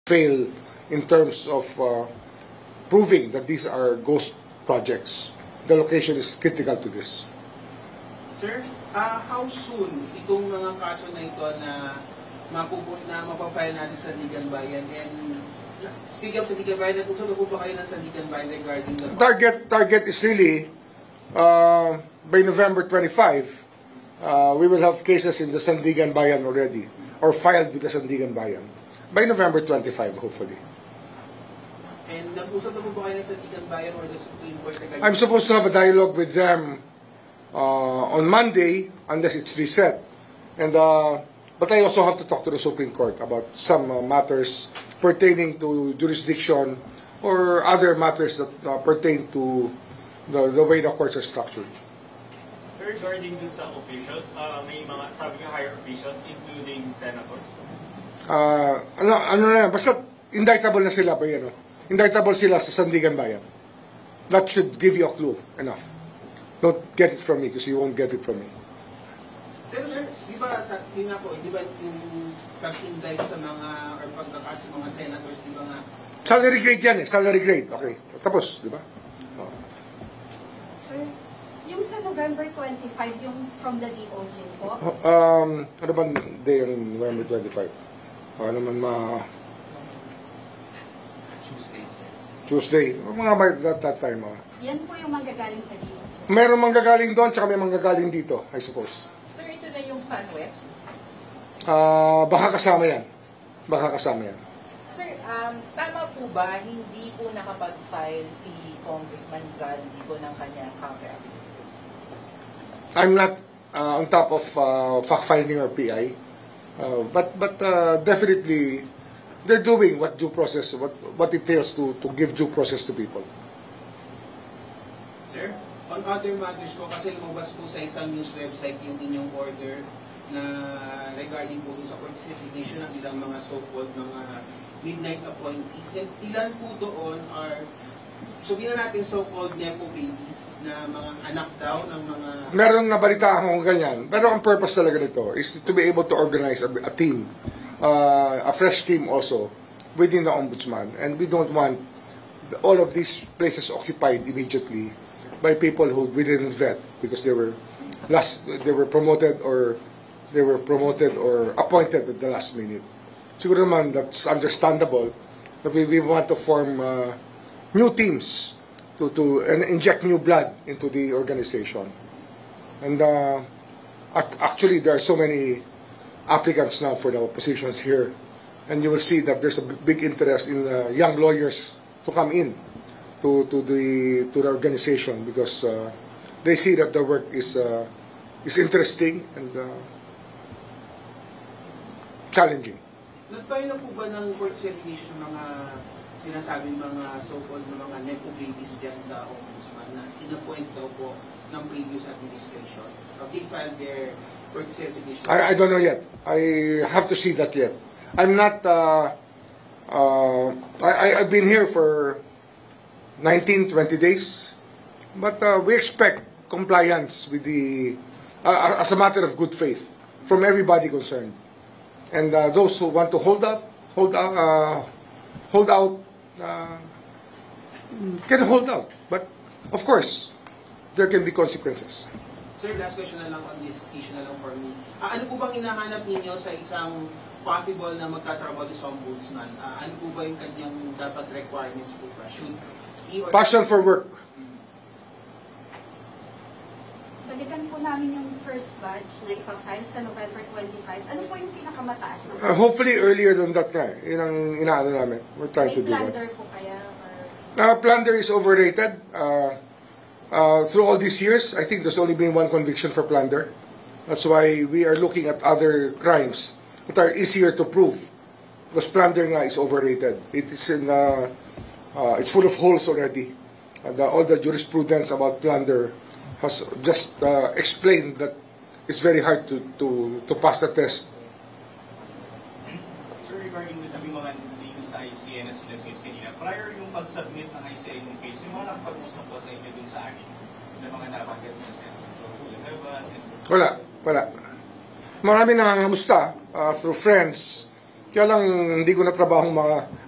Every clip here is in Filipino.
fail in terms of proving that these are ghost projects. The location is critical to this. Sir, how soon itong mga kaso na ito na mapapile natin sa Sandigan Bayan? And speaking of Sandigan Bayan, nag-usap na po ba kayo ng Sandigan Bayan regarding the... Target is really by November 25, we will have cases in the Sandigan Bayan already, or filed with the Sandigan Bayan. By November 25, hopefully. And nag-usap na po ba kayo ng Sandigan Bayan or the Supreme Court regarding... I'm supposed to have a dialogue with them on Monday, unless it's reset. And but I also have to talk to the Supreme Court about some matters pertaining to jurisdiction or other matters that pertain to the way the courts are structured. Regarding dun sa officials, may mga sabi nga higher officials, including senators? Ano na, basta indictable na sila ba yan? Indictable sila sa Sandigan Bayan. That should give you a clue enough. Don't get it from me because you won't get it from me. Pero sir, di ba, di nga po, di ba yung pag-indict sa mga, or pagkakas sa mga senators, di ba nga? Salary grade yan eh, salary grade. Okay, tapos, di ba? Sir, yung sa November 25, yung from the DOJ po? Ano bang day yung November 25? Ano man Tuesday. Mga by that time. Yan po yung manggagaling sa DOJ. Meron manggagaling doon, tsaka may manggagaling dito, I suppose. Sir, ito na yung SunWest? Baka kasama yan. Baka kasama yan. Sir, tama po ba hindi po nakapag-file si Congressman Zaldigo ng kanyang counter-affidavit? I'm not on top of fact-finding or PI, but definitely they're doing what due process, what it takes to give due process to people. Sir, on other matters po, kasi lumabas po sa isang news website yung inyong order na regarding po sa court resignation ng ilang mga so-called mga midnight appointees. And ilan po doon are, sabihin na natin so-called nepo babies na mga anak daw ng mga... Meron nabalitaan ko ganyan, pero ang purpose talaga nito is to be able to organize a team, a fresh team also within the ombudsman, and we don't want all of these places occupied immediately by people who we didn't vet because they were promoted or appointed at the last minute. Siguro naman that's understandable, but we want to form new teams to inject new blood into the organization. And actually there are so many applicants now for the positions here, and you will see that there's a big interest in young lawyers to come in to the organization because they see that the work is interesting and challenging. Nag-file na po ba ng court resignation ng mga sinasabing mga so-called na mga nepo babies dyan sa ombudsman na in-appoint daw po ng previous administration? Have they filed their court resignation? I don't know yet. I have to see that yet. I'm not. I've been here for 19, 20 days, but we expect compliance with the as a matter of good faith from everybody concerned, and those who want to hold out can hold out. But of course, there can be consequences. Sir, last question na lang on this issue na lang for me. Ano po bang hinahanap ninyo sa isang possible na magtatrabaho sa ombudsman? Ano po ba yung kanyang dapat requirements po ba? Should he or... Passion for work. Balikan po namin yung first batch na ipa-file sa November 25. Ano po yung pinakamataas na? Hopefully earlier than that nga. Yun ang inaano namin. We're trying to do that. May plunder po kaya? Or... Plunder is overrated. Through all these years, I think there's only been one conviction for plunder. That's why we are looking at other crimes that are easier to prove. Because plunder nga is overrated. It is it's full of holes already. And all the jurisprudence about plunder has just explained that it's very hard to pass the test. Sir, regarding with yung mga news sa ICN na sinasabi kanina, prior yung pag-submit ng ICN yung case, yung mga nakapag-usap pa sa inyo dun sa akin, yung mga nabanggit na sa Wala. Marami nangangamusta through friends Kaya lang, hindi ko na trabahong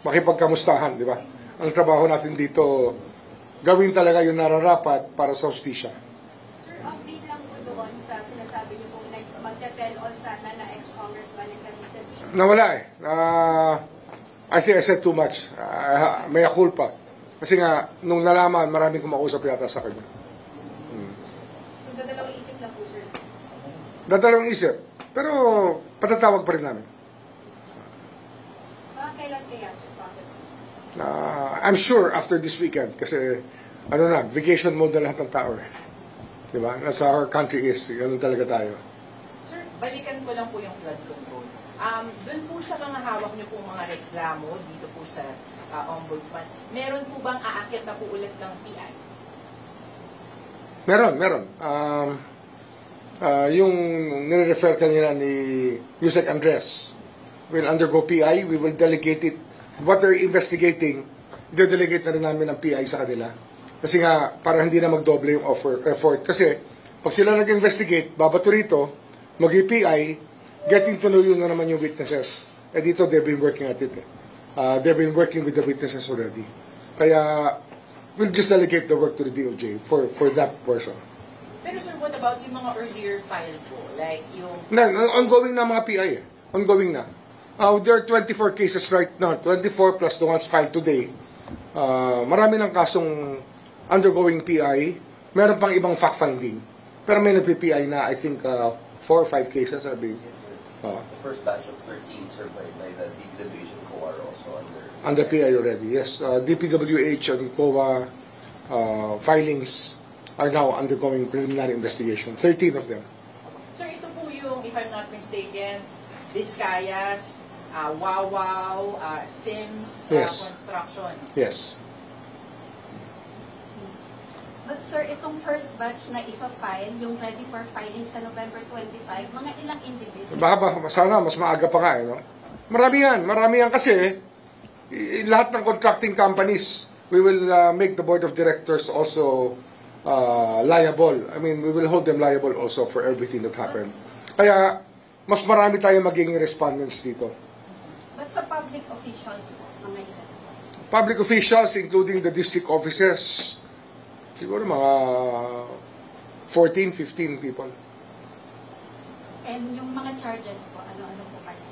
makipagkamustahan, di ba? Ang trabaho natin dito, gawin talaga yung nararapat para sa hustisya. Sir, update lang po doon sa sinasabi niyo po magte-tell all sana na ex-congressman and Cavite. Nawala eh. I think I said too much. May culpa. Kasi nga, nung nalaman, maraming kumausap yata sa kanya. So, dadalawang isip na po, sir. Dadalawang isip. Pero, patatawag pa rin namin. Baka kailan kaya, sir, possible? I'm sure after this weekend. Kasi, vacation mode na lahat ng tao eh. Diba? That's how our country is. Ganun talaga tayo. Sir, balikan ko lang po yung flood control. Doon po sa mga hawak niyo po mga reklamo dito po sa Ombudsman, meron po bang aakyat na po ulit ng PI? Meron. Yung nire-refer kanina ni Yusek Andres will undergo PI. We will delegate it. What they're investigating, i-delegate na rin namin ang PI sa kanila. Kasi nga, para hindi na magdoble yung effort. Kasi, pag sila nag-investigate, babato rito, mag-PI, getting to know yun na naman yung witnesses. Eh dito, they've been working at it. They've been working with the witnesses already. Kaya, we'll just delegate the work to the DOJ for that portion. Pero sir, what about yung mga earlier file po? Like yung... Ongoing na mga PI eh. Ongoing na. There are 24 cases right now. 24 plus the ones filed today. Marami ng kasong undergoing PI. Meron pang ibang fact-finding. Pero may nagpi-PI na, I think, 4 or 5 cases, sabi. Yes, sir. The first batch of 13, sir, by the DPWH and COA are also Under PI already, yes. DPWH and COA filings are now undergoing preliminary investigation. 13 of them. Sir, ito po yung, if I'm not mistaken, Discayas, Wawaw, Sims, Yes. Construction. Yes. But sir, itong first batch na ipa-file, yung ready for filing sa November 25, mga ilang individuals? Baka sana mas maaga pa nga, no? Marami yan kasi lahat ng contracting companies, we will make the board of directors also liable. I mean, we will hold them liable also for everything that happened. Kaya, mas marami tayong magiging respondents dito. But sa public officials po, mga ilan? Public officials, including the district officers, siguro mga 14, 15 people. And yung mga charges po, ano-ano po kayo?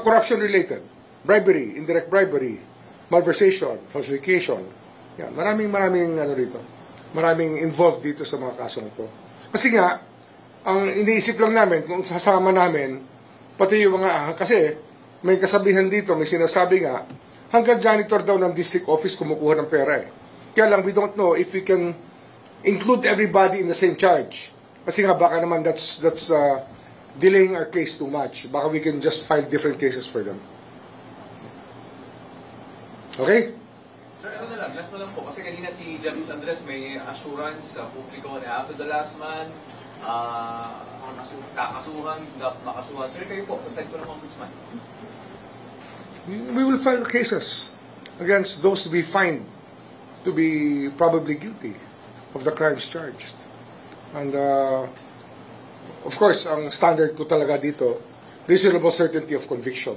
Corruption related. Bribery, indirect bribery, malversation, falsification. Yan, maraming rito. Maraming involved dito sa mga kasong ito. Kasi nga, ang iniisip lang namin, kung sasama namin, pati yung mga, kasi may kasabihan dito, may sinasabi nga, hanggang janitor daw ng district office kumukuha ng pera eh. Kaya lang, we don't know if we can include everybody in the same charge. Kasi nga, baka naman that's delaying our case too much. Baka we can just file different cases for them. Okay? Sir, last na lang po. Kasi kanina si Justice Andres may assurance sa publiko na after the last man, kakasuhan, makasuhan. Sir, kayo po, sa side po ng Ombudsman. We will file cases against those to be fined, to be probably guilty of the crimes charged. And, of course, ang standard ko talaga dito, reasonable certainty of conviction.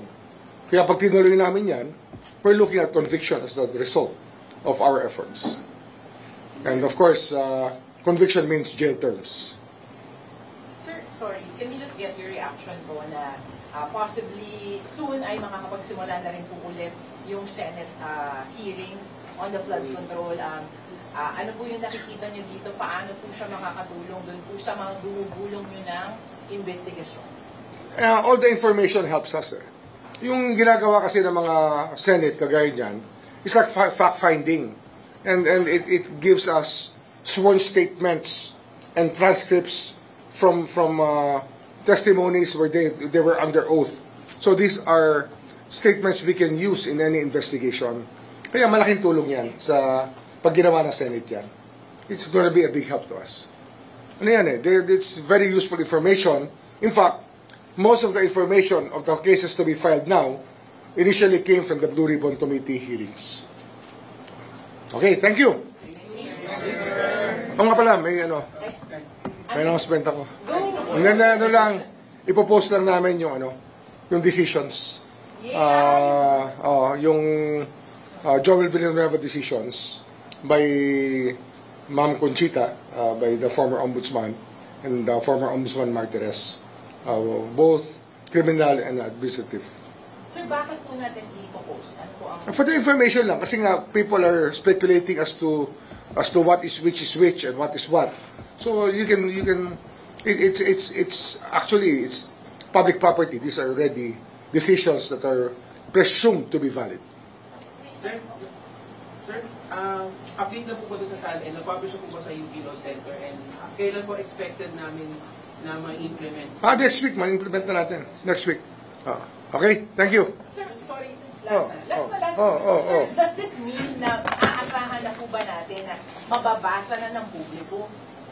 Kaya pag tinuloy namin yan, we're looking at conviction as the result of our efforts. And of course, conviction means jail terms. Sir, sorry, can we just get your reaction po na possibly soon ay makakapagsimula na rin po ulit yung Senate hearings on the flood control. Ano po yung nakikita nyo dito? Paano po siya makakatulong doon po sa mga gumugulong nyo ng investigasyon? All the information helps us. Yung ginagawa kasi ng mga Senate, kagaya niyan, it's like fact-finding. And it gives us sworn statements and transcripts from testimonies where they were under oath. So these are statements we can use in any investigation. Kaya malaking tulong yan sa pag ginawa ng Senate yan. It's going to be a big help to us. Ano yan it's very useful information. In fact, most of the information of the cases to be filed now initially came from the Blue Ribbon Committee hearings. Okay, thank you. O nga pala, may announcement ako. Lang, ipopost lang namin yung yung decisions. Yeah. Yung Joel Villanueva decisions by Ma'am Conchita, by the former ombudsman, and the former ombudsman Martires, both criminal and administrative. Sir, bakit po natin i-post? Ano po ang... For the information lang, kasi nga people are speculating as to what is which and what is what. So you can it's actually it's public property. These are already decisions that are presumed to be valid. Sir, update na po ba doon sa SAL and nag-publish na po ba sa UP Law Center and kailan po expected namin na ma-implement? Next week, ma-implement na natin. Next week. Okay, thank you. Sir, sorry, last na. Sir, does this mean na aasahan na po ba natin na mababasa na ng publiko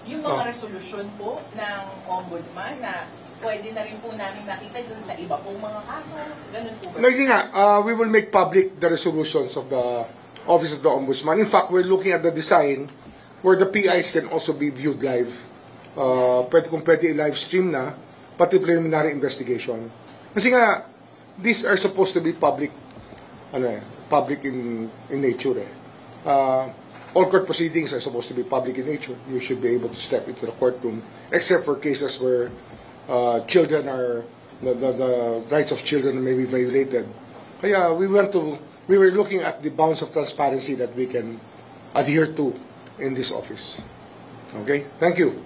yung mga resolusyon po ng ombudsman na pwede na rin po namin nakita dun sa iba pong mga kaso? Ganun po ba? Like nga, we will make public the resolutions of the Office of the Ombudsman. In fact, we're looking at the design where the PIs can also be viewed live. Pwede i-live stream na, pati preliminary investigation. Kasi nga, these are supposed to be public, public in nature. All court proceedings are supposed to be public in nature. You should be able to step into the courtroom, except for cases where children are, the rights of children may be violated. Kaya we were looking at the bounds of transparency that we can adhere to in this office. Okay? Thank you.